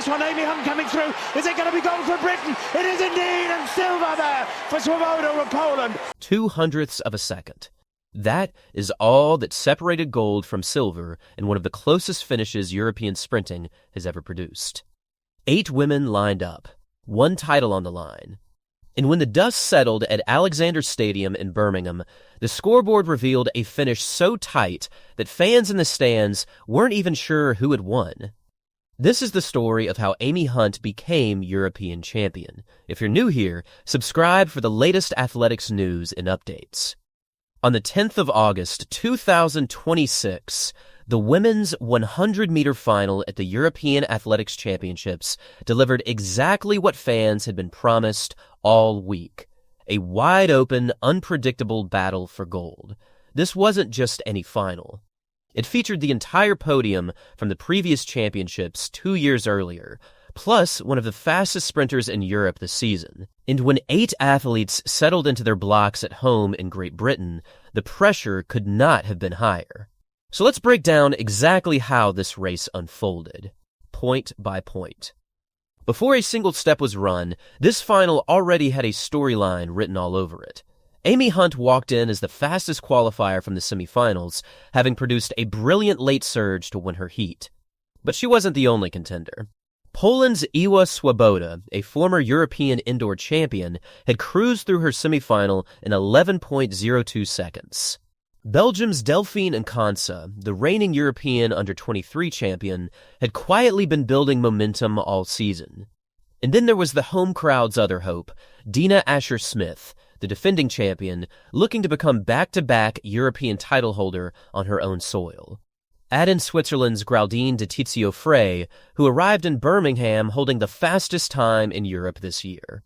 this one. Amy Hunt coming through. Is it going to be gold for Britain? It is indeed, and silver there for Swoboda of Poland. 0.02 of a second. That is all that separated gold from silver in one of the closest finishes European sprinting has ever produced. 8 women lined up, 1 title on the line. And when the dust settled at Alexander Stadium in Birmingham, the scoreboard revealed a finish so tight that fans in the stands weren't even sure who had won. This is the story of how Amy Hunt became European champion. If you're new here, subscribe for the latest athletics news and updates. On the 10th of August, 2026, the women's 100-meter final at the European Athletics Championships delivered exactly what fans had been promised all week: a wide-open, unpredictable battle for gold. This wasn't just any final. It featured the entire podium from the previous championships 2 years earlier, plus one of the fastest sprinters in Europe this season. And when 8 athletes settled into their blocks at home in Great Britain, the pressure could not have been higher. So let's break down exactly how this race unfolded, point by point. Before a single step was run, this final already had a storyline written all over it. Amy Hunt walked in as the fastest qualifier from the semifinals, having produced a brilliant late surge to win her heat. But she wasn't the only contender. Poland's Iga Swoboda, a former European indoor champion, had cruised through her semifinal in 11.02 seconds. Belgium's Delphine Nkansa, the reigning European under-23 champion, had quietly been building momentum all season. And then there was the home crowd's other hope, Dina Asher-Smith, the defending champion, looking to become back-to-back European title holder on her own soil. Add in Switzerland's Geraldine de Tizio Frey, who arrived in Birmingham holding the fastest time in Europe this year.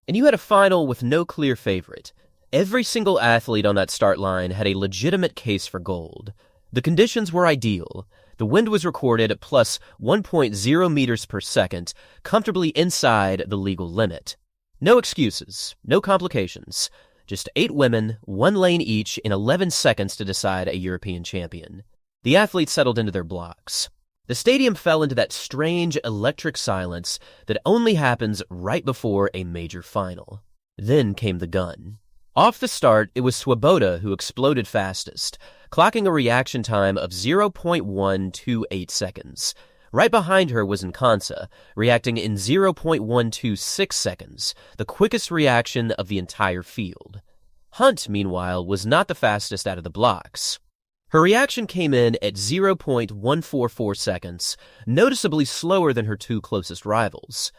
And you had a final with no clear favorite. Every single athlete on that start line had a legitimate case for gold. The conditions were ideal. The wind was recorded at plus 1.0 meters per second, comfortably inside the legal limit. No excuses, no complications. Just 8 women, 1 lane each, in 11 seconds to decide a European champion. The athletes settled into their blocks. The stadium fell into that strange electric silence that only happens right before a major final. Then came the gun. Off the start, it was Swoboda who exploded fastest, clocking a reaction time of 0.128 seconds. Right behind her was Nkansa, reacting in 0.126 seconds, the quickest reaction of the entire field. Hunt, meanwhile, was not the fastest out of the blocks. Her reaction came in at 0.144 seconds, noticeably slower than her 2 closest rivals.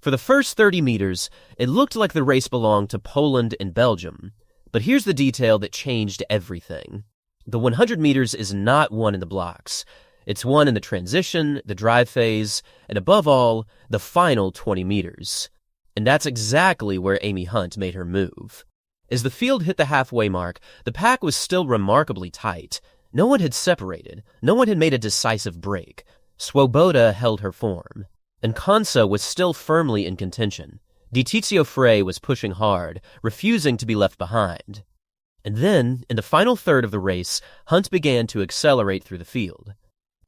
For the first 30 meters, it looked like the race belonged to Poland and Belgium. But here's the detail that changed everything. The 100 meters is not won in the blocks. It's won in the transition, the drive phase, and above all, the final 20 meters. And that's exactly where Amy Hunt made her move. As the field hit the halfway mark, the pack was still remarkably tight. No one had separated. No one had made a decisive break. Swoboda held her form. Nkansa was still firmly in contention. De Tizio Frey was pushing hard, refusing to be left behind. And then, in the final third of the race, Hunt began to accelerate through the field.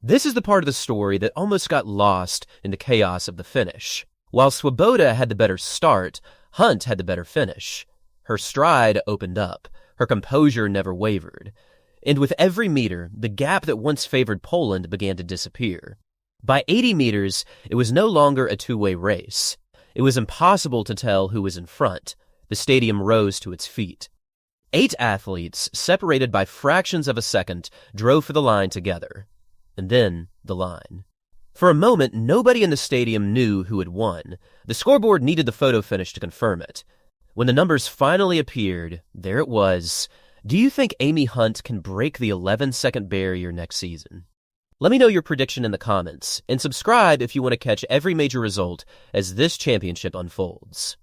This is the part of the story that almost got lost in the chaos of the finish. While Swoboda had the better start, Hunt had the better finish. Her stride opened up. Her composure never wavered. And with every meter, the gap that once favored Poland began to disappear. By 80 meters, it was no longer a two-way race. It was impossible to tell who was in front. The stadium rose to its feet. 8 athletes, separated by fractions of a second, drove for the line together. And then the line. For a moment, nobody in the stadium knew who had won. The scoreboard needed the photo finish to confirm it. When the numbers finally appeared, there it was. Do you think Amy Hunt can break the 11-second barrier next season? Let me know your prediction in the comments, and subscribe if you want to catch every major result as this championship unfolds.